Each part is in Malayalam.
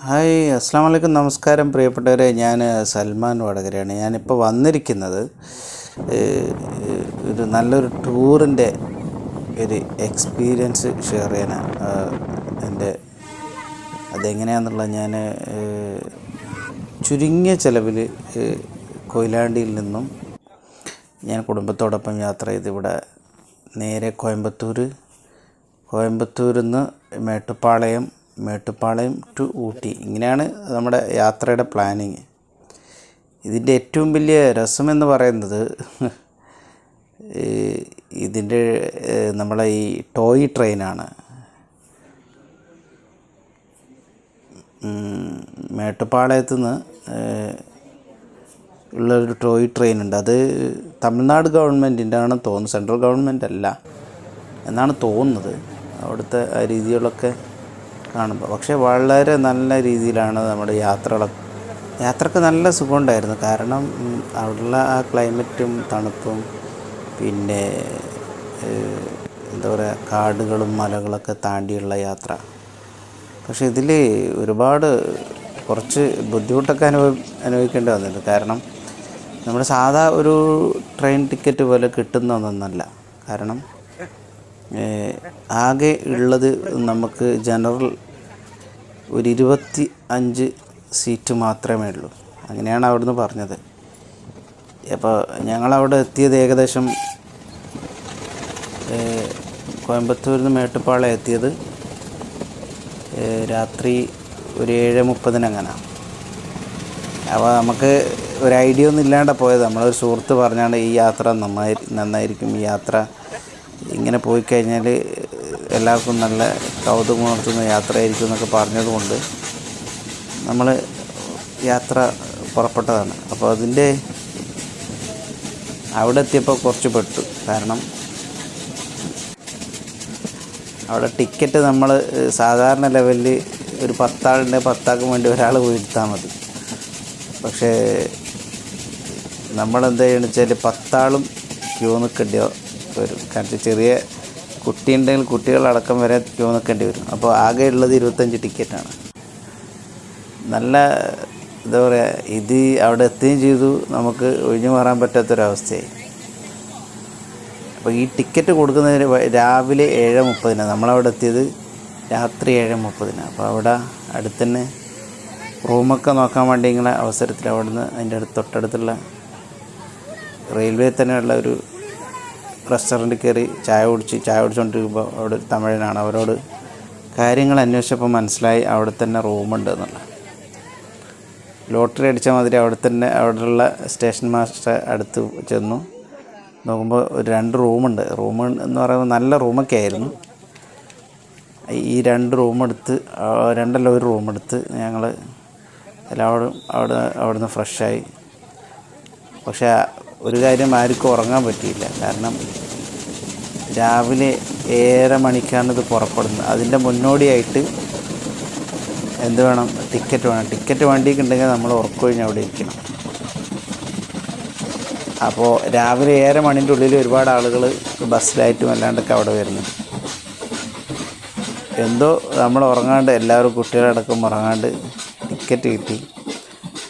ഹായ് അസ്സാം വലൈക്കും, നമസ്കാരം പ്രിയപ്പെട്ടവരെ. ഞാൻ സൽമാൻ വടകരയാണ്. ഞാനിപ്പോൾ വന്നിരിക്കുന്നത് ഒരു നല്ലൊരു ടൂറിൻ്റെ ഒരു എക്സ്പീരിയൻസ് ഷെയർ ചെയ്യാനാണ്. അതെങ്ങനെയാണെന്നുള്ളത് ഞാൻ ചുരുങ്ങിയ ചിലവിൽ കൊയിലാണ്ടിയിൽ നിന്നും ഞാൻ കുടുംബത്തോടൊപ്പം യാത്ര ചെയ്ത് ഇവിടെ നേരെ കോയമ്പത്തൂരിൽ നിന്ന് മേട്ടുപ്പാളയം ടു ഊട്ടി, ഇങ്ങനെയാണ് നമ്മുടെ യാത്രയുടെ പ്ലാനിങ്. ഇതിൻ്റെ ഏറ്റവും വലിയ രസമെന്ന് പറയുന്നത് ഇതിൻ്റെ നമ്മളെ ഈ ടോയ് ട്രെയിനാണ്. മേട്ടുപ്പാളയത്തു നിന്ന് ഉള്ളൊരു ടോയ് ട്രെയിൻ ഉണ്ട്. അത് തമിഴ്നാട് ഗവൺമെൻറ്റിൻ്റെ ആണെന്ന് തോന്നുന്നു, സെൻട്രൽ ഗവൺമെൻറ് അല്ല എന്നാണ് തോന്നുന്നത്. അവിടുത്തെ ആ രീതികളൊക്കെ കാണുമ്പോൾ പക്ഷേ വളരെ നല്ല രീതിയിലാണ് നമ്മുടെ യാത്രക്ക് നല്ല സുഖമുണ്ടായിരുന്നു. കാരണം അവിടെയുള്ള ആ ക്ലൈമറ്റും തണുപ്പും പിന്നെ എന്താ പറയുക, കാടുകളും മലകളൊക്കെ താണ്ടിയുള്ള യാത്ര. പക്ഷേ ഇതിൽ കുറച്ച് ബുദ്ധിമുട്ടൊക്കെ അനുഭവിക്കേണ്ടി വന്നിട്ടുണ്ട്. കാരണം നമ്മുടെ സാധാ ഒരു ട്രെയിൻ ടിക്കറ്റ് പോലെ കിട്ടുന്നതൊന്നല്ല. കാരണം ആകെ ഉള്ളത് നമുക്ക് ജനറൽ ഒരു 25 സീറ്റ് മാത്രമേ ഉള്ളൂ. അങ്ങനെയാണ് അവിടുന്ന് പറഞ്ഞത്. അപ്പോൾ ഞങ്ങളവിടെ എത്തിയത് ഏകദേശം കോയമ്പത്തൂരിൽ നിന്ന് മേട്ടുപ്പാളയം എത്തിയത് രാത്രി ഒരു 7:30 അങ്ങനെ. അപ്പോൾ നമുക്ക് ഒരു ഐഡിയ ഒന്നും ഇല്ലാണ്ട് പോയത്. നമ്മളൊരു സുഹൃത്ത് പറഞ്ഞാണ് ഈ യാത്ര നന്നായിരിക്കും, ഈ യാത്ര ഇങ്ങനെ പോയി കഴിഞ്ഞാൽ എല്ലാവർക്കും നല്ല കൗതുകമുണർത്തുന്ന യാത്രയായിരിക്കും എന്നൊക്കെ പറഞ്ഞതുകൊണ്ട് നമ്മൾ യാത്ര പുറപ്പെട്ടതാണ്. അപ്പോൾ അവിടെ എത്തിയപ്പോൾ കുറച്ച് പെട്ടു. കാരണം അവിടെ ടിക്കറ്റ് നമ്മൾ സാധാരണ ലെവലിൽ ഒരു 10 ആളുണ്ട്, 10 ആൾക്ക് വേണ്ടി ഒരാൾ പോയിരുത്താൽ മതി. പക്ഷേ നമ്മളെന്താ ചെയ്യുകയെന്ന് വെച്ചാൽ 10 ആളും ക്യൂ നിൽക്കേണ്ടി വരും. കാരണം ചെറിയ കുട്ടിയുണ്ടെങ്കിൽ കുട്ടികളടക്കം വരെ ക്യൂ നിൽക്കേണ്ടി വരും. അപ്പോൾ ആകെ ഉള്ളത് 25 ടിക്കറ്റാണ്. നല്ല എന്താ പറയുക, ഇത് അവിടെ എത്തുകയും ചെയ്തു, നമുക്ക് ഒഴിഞ്ഞു മാറാൻ പറ്റാത്തൊരവസ്ഥയായി. അപ്പോൾ ഈ ടിക്കറ്റ് കൊടുക്കുന്നതിന് രാവിലെ 7:30, നമ്മളവിടെ എത്തിയത് രാത്രി 7:30. അപ്പോൾ അവിടെ അടുത്ത് തന്നെ റൂമൊക്കെ നോക്കാൻ വേണ്ടി ഇങ്ങനെ അവസരത്തിൽ അവിടുന്ന് അതിൻ്റെ തൊട്ടടുത്തുള്ള റെയിൽവേ തന്നെയുള്ള ഒരു റെസ്റ്റോറൻറ്റിൽ കയറി ചായ കുടിച്ചുകൊണ്ടിരിക്കുമ്പോൾ അവിടെ ഒരു തമിഴനാണ്. അവരോട് കാര്യങ്ങൾ അന്വേഷിച്ചപ്പോൾ മനസ്സിലായി അവിടെ തന്നെ റൂമുണ്ട് എന്നുള്ളത്. ലോട്ടറി അടിച്ച മാതിരി അവിടെയുള്ള സ്റ്റേഷൻ മാസ്റ്റർ അടുത്ത് ചെന്നു നോക്കുമ്പോൾ ഒരു 2 റൂമുണ്ട്. റൂം എന്ന് പറയുമ്പോൾ നല്ല റൂമൊക്കെ ആയിരുന്നു. ഈ 2 ഒരു റൂമെടുത്ത് ഞങ്ങൾ എല്ലാവരും അവിടുന്ന് ഫ്രഷായി. പക്ഷേ ഒരു കാര്യം, ആർക്കും ഉറങ്ങാൻ പറ്റിയില്ല. കാരണം രാവിലെ 7:30 മണിക്കാണ് ഇത് പുറപ്പെടുന്നത്. അതിൻ്റെ മുന്നോടിയായിട്ട് എന്ത് വേണം? ടിക്കറ്റ് വേണം. ടിക്കറ്റ് വണ്ടിക്ക് ഉണ്ടെങ്കിൽ നമ്മൾ ഉറക്കൊഴിഞ്ഞ് അവിടെ ഇരിക്കണം. അപ്പോൾ രാവിലെ 7:30 മണിൻ്റെ ഉള്ളിൽ ഒരുപാട് ആളുകൾ ബസ്സിലായിട്ടും അല്ലാണ്ടൊക്കെ അവിടെ വരുന്നുണ്ട്. എന്തോ നമ്മൾ ഉറങ്ങാണ്ട്, എല്ലാവരും കുട്ടികളടക്കം ഉറങ്ങാണ്ട് ടിക്കറ്റ് കിട്ടി.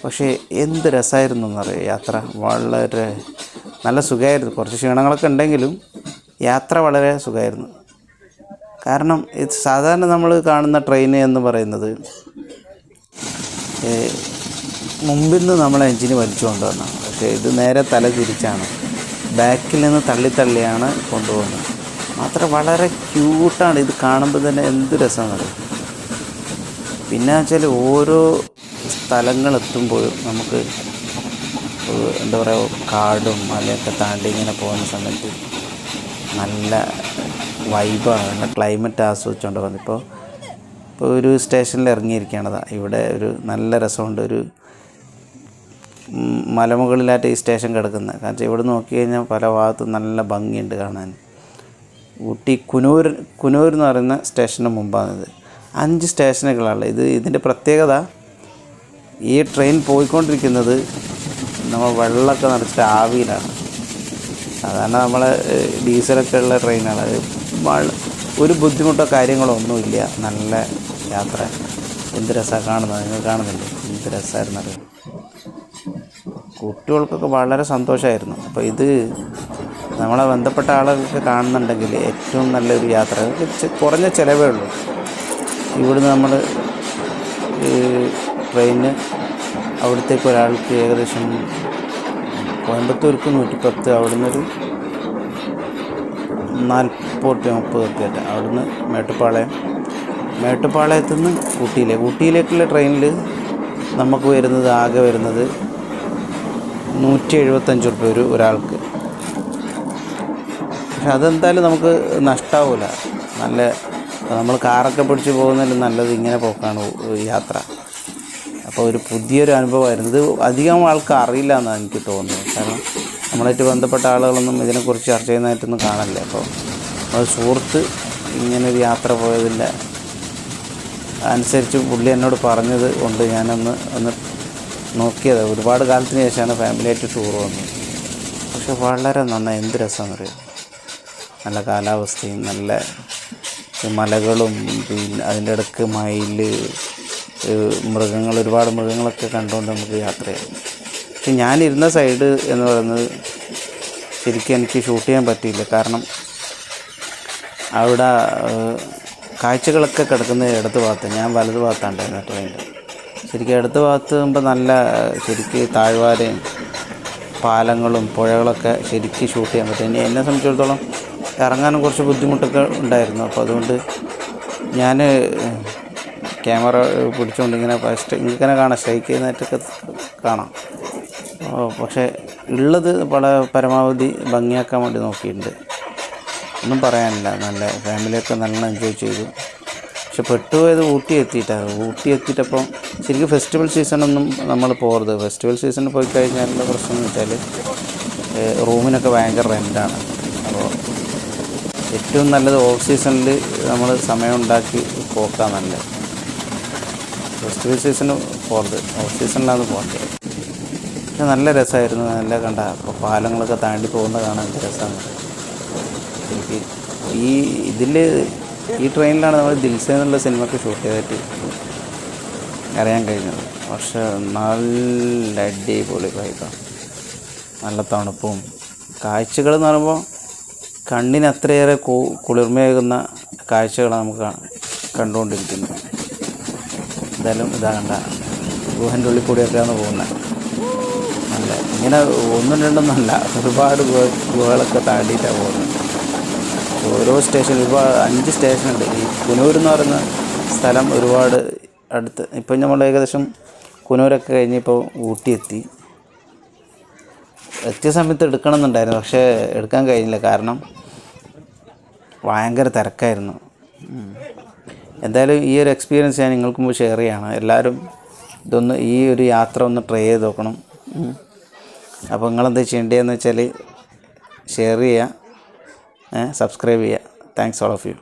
പക്ഷേ എന്ത് രസമായിരുന്നു എന്നറിയാം യാത്ര. വളരെ നല്ല സുഖമായിരുന്നു. കുറച്ച് ക്ഷീണങ്ങളൊക്കെ ഉണ്ടെങ്കിലും യാത്ര വളരെ സുഖമായിരുന്നു. കാരണം ഇത് സാധാരണ നമ്മൾ കാണുന്ന ട്രെയിൻ എന്ന് പറയുന്നത് മുമ്പിൽ നിന്ന് നമ്മൾ എഞ്ചിന് വലിച്ചു കൊണ്ടുവന്നതാണ്. പക്ഷേ ഇത് നേരെ തല തിരിച്ചാണ്, ബാക്കിൽ നിന്ന് തള്ളിയാണ് കൊണ്ടുപോകുന്നത്. മാത്രം വളരെ ക്യൂട്ടാണ്. ഇത് കാണുമ്പോൾ തന്നെ എന്ത് രസമാണെന്നറിയാം. പിന്നെ വെച്ചാൽ ഓരോ സ്ഥലങ്ങളെത്തുമ്പോഴും നമുക്ക് എന്താ പറയുക, കാടും മലയൊക്കെ താണ്ടി ഇങ്ങനെ പോകുന്ന സമയത്ത് നല്ല വൈബാണ്. നല്ല ക്ലൈമറ്റ് ആസ്വദിച്ചുകൊണ്ട് വന്നു. ഇപ്പോൾ ഒരു സ്റ്റേഷനിൽ ഇറങ്ങിയിരിക്കുകയാണത്. ഇവിടെ ഒരു നല്ല രസമുണ്ട്. ഒരു മലമുകളിലായിട്ട് ഈ സ്റ്റേഷൻ കിടക്കുന്നത്. കാരണം ഇവിടെ നോക്കി കഴിഞ്ഞാൽ പല ഭാഗത്തും നല്ല ഭംഗിയുണ്ട് കാണാൻ. ഊട്ടി കുനൂർ എന്ന് പറയുന്ന സ്റ്റേഷന് മുമ്പാണിത്. 5 സ്റ്റേഷനുകളാണ് ഇതിൻ്റെ പ്രത്യേകത. ഈ ട്രെയിൻ പോയിക്കൊണ്ടിരിക്കുന്നത് നമ്മൾ വെള്ളമൊക്കെ നിറച്ചിട്ട് ആവിയിലാണ്. സാധാരണ നമ്മളെ ഡീസലൊക്കെ ഉള്ള ട്രെയിനാണ്. ഒരു ബുദ്ധിമുട്ടോ കാര്യങ്ങളോ ഒന്നുമില്ല. നല്ല യാത്ര. എന്ത് രസമാണ് കാണുന്നത്, നിങ്ങൾ കാണുന്നില്ലേ എന്ത് രസമായിരുന്നു അറിയാം. കുട്ടികൾക്കൊക്കെ വളരെ സന്തോഷമായിരുന്നു. അപ്പോൾ ഇത് നമ്മളെ ബന്ധപ്പെട്ട ആളുകൾക്ക് കാണുന്നുണ്ടെങ്കിൽ ഏറ്റവും നല്ലൊരു യാത്ര, കുറഞ്ഞ ചിലവേ ഉള്ളൂ. ഇവിടുന്ന് നമ്മൾ ട്രെയിന് അവിടത്തേക്ക് ഒരാൾക്ക് ഏകദേശം കോയമ്പത്തൂർക്ക് 110, അവിടുന്ന് ഒരു 40-30 റുപ്യ. അവിടുന്ന് മേട്ടുപ്പാളയത്തു നിന്ന് ഊട്ടിയിലേക്കുള്ള ട്രെയിനിൽ നമുക്ക് ആകെ വരുന്നത് 175 റുപ്യ ഒരാൾക്ക്. പക്ഷെ അതെന്തായാലും നമുക്ക് നഷ്ടമാവില്ല. നല്ല നമ്മൾ കാറൊക്കെ പിടിച്ച് പോകുന്നതിൽ നല്ലത് ഇങ്ങനെ പോക്കാണ് യാത്ര. അപ്പോൾ ഒരു പുതിയൊരു അനുഭവമായിരുന്നു. ഇത് അധികം ആൾക്ക് അറിയില്ല എന്നാണ് എനിക്ക് തോന്നുന്നത്. കാരണം നമ്മളായിട്ട് ബന്ധപ്പെട്ട ആളുകളൊന്നും ഇതിനെക്കുറിച്ച് ചർച്ച ചെയ്യുന്നതായിട്ടൊന്നും കാണില്ല. അപ്പോൾ അത് സുഹൃത്ത് ഇങ്ങനൊരു യാത്ര പോയതിൻ്റെ അനുസരിച്ച് പുള്ളി എന്നോട് പറഞ്ഞത് കൊണ്ട് ഒന്ന് നോക്കിയത്. ഒരുപാട് കാലത്തിന് ശേഷമാണ് ഫാമിലിയായിട്ട് ടൂർ വന്നത്. പക്ഷെ വളരെ നന്നായി, എന്ത് രസമാണെന്നറിയാം. നല്ല കാലാവസ്ഥയും നല്ല മലകളും, പിന്നെ അതിൻ്റെ ഇടയ്ക്ക് മയിൽ, ഒരുപാട് മൃഗങ്ങളൊക്കെ കണ്ടുകൊണ്ട് നമുക്ക് യാത്ര ചെയ്യാം. പക്ഷെ ഞാനിരുന്ന സൈഡ് എന്ന് പറയുന്നത് ശരിക്കും എനിക്ക് ഷൂട്ട് ചെയ്യാൻ പറ്റിയില്ല. കാരണം അവിടെ കാഴ്ചകളൊക്കെ കിടക്കുന്നത് ഇടത് ഭാഗത്ത്, ഞാൻ വലത് ഭാഗത്താണ്ടായിരുന്നു ട്രെയിനിൽ. ശരിക്കും ഇടത് ഭാഗത്ത് ആകുമ്പോൾ നല്ല ശരിക്ക് താഴ്വാരയും പാലങ്ങളും പുഴകളൊക്കെ ശരിക്കും ഷൂട്ട് ചെയ്യാൻ പറ്റും. എന്നെ സംബന്ധിച്ചിടത്തോളം ഇറങ്ങാനും കുറച്ച് ബുദ്ധിമുട്ടൊക്കെ ഉണ്ടായിരുന്നു. അപ്പോൾ അതുകൊണ്ട് ഞാൻ ക്യാമറ പിടിച്ചുകൊണ്ട് ഇങ്ങനെ ഇങ്ങനെ കാണാം, സ്ട്രൈക്ക് ചെയ്യുന്നതായിട്ടൊക്കെ കാണാം. പക്ഷേ ഉള്ളത് പരമാവധി ഭംഗിയാക്കാൻ വേണ്ടി നോക്കിയിട്ടുണ്ട്. ഒന്നും പറയാനില്ല, നല്ല ഫാമിലിയൊക്കെ നല്ല എൻജോയ് ചെയ്തു. പക്ഷെ പെട്ടുപോയത് ഊട്ടി എത്തിയിട്ടപ്പം ശരിക്കും ഫെസ്റ്റിവൽ സീസണൊന്നും നമ്മൾ പോകരുത്. ഫെസ്റ്റിവൽ സീസണിൽ പോയി കഴിഞ്ഞാലുള്ള പ്രശ്നം എന്ന് വെച്ചാൽ റൂമിനൊക്കെ ഭയങ്കര റെൻ്റാണ്. അപ്പോൾ ഏറ്റവും നല്ലത് ഓഫ് സീസണിൽ നമ്മൾ സമയം ഉണ്ടാക്കി പോക്കാൻ നല്ലത്. ഫെസ്റ്റിവൽ സീസണ് പോകരുത്, ഓഫ് സീസണിലാണ് പോകേണ്ടത്. പക്ഷെ നല്ല രസമായിരുന്നു. നല്ല അപ്പോൾ പാലങ്ങളൊക്കെ താണ്ടി പോകുന്നത് കാണാൻ എന്ത് രസമാണ്. എനിക്ക് ഈ ട്രെയിനിലാണ് നമ്മൾ ദിൽസേ എന്നുള്ള സിനിമയ്ക്ക് ഷൂട്ട് ചെയ്തിട്ട് അറിയാൻ കഴിഞ്ഞത്. പക്ഷെ നല്ല അടിപൊളി വൈബാണ്, നല്ല തണുപ്പും കാഴ്ചകൾ എന്ന് പറയുമ്പോൾ കണ്ണിന് അത്രയേറെ കുളിർമയേകുന്ന കാഴ്ചകളാണ് നമുക്ക് കണ്ടുകൊണ്ടിരിക്കുന്നത്. എന്തായാലും ഇതാ കണ്ട ഗുഹൻ്റെ ഉള്ളിൽ കൂടിയൊക്കെയാണ് പോകുന്നത്. നല്ല ഇങ്ങനെ ഒന്നും രണ്ടൊന്നല്ല, ഒരുപാട് ഗുഹകളൊക്കെ താണ്ടിയിട്ടാണ് പോകുന്നത്. ഓരോ സ്റ്റേഷൻ 5 സ്റ്റേഷനുണ്ട്. ഈ കുനൂർ എന്ന് പറയുന്ന സ്ഥലം ഒരുപാട് അടുത്ത്. ഇപ്പം നമ്മൾ ഏകദേശം കുനൂരൊക്കെ കഴിഞ്ഞിപ്പോൾ ഊട്ടി എത്തിയ സമയത്ത് എടുക്കണമെന്നുണ്ടായിരുന്നു, പക്ഷേ എടുക്കാൻ കഴിഞ്ഞില്ല. കാരണം ഭയങ്കര തിരക്കായിരുന്നു. എന്തായാലും ഈ ഒരു എക്സ്പീരിയൻസ് ഞാൻ നിങ്ങൾക്ക് മുമ്പ് ഷെയർ ചെയ്യാണ്. എല്ലാവരും ഈ ഒരു യാത്ര ഒന്ന് ട്രൈ ചെയ്ത് നോക്കണം. അപ്പോൾ നിങ്ങളെന്താ ചെയ്യേണ്ടതെന്ന് വെച്ചാൽ ഷെയർ ചെയ്യുക, സബ്സ്ക്രൈബ് ചെയ്യുക. Thanks all of U.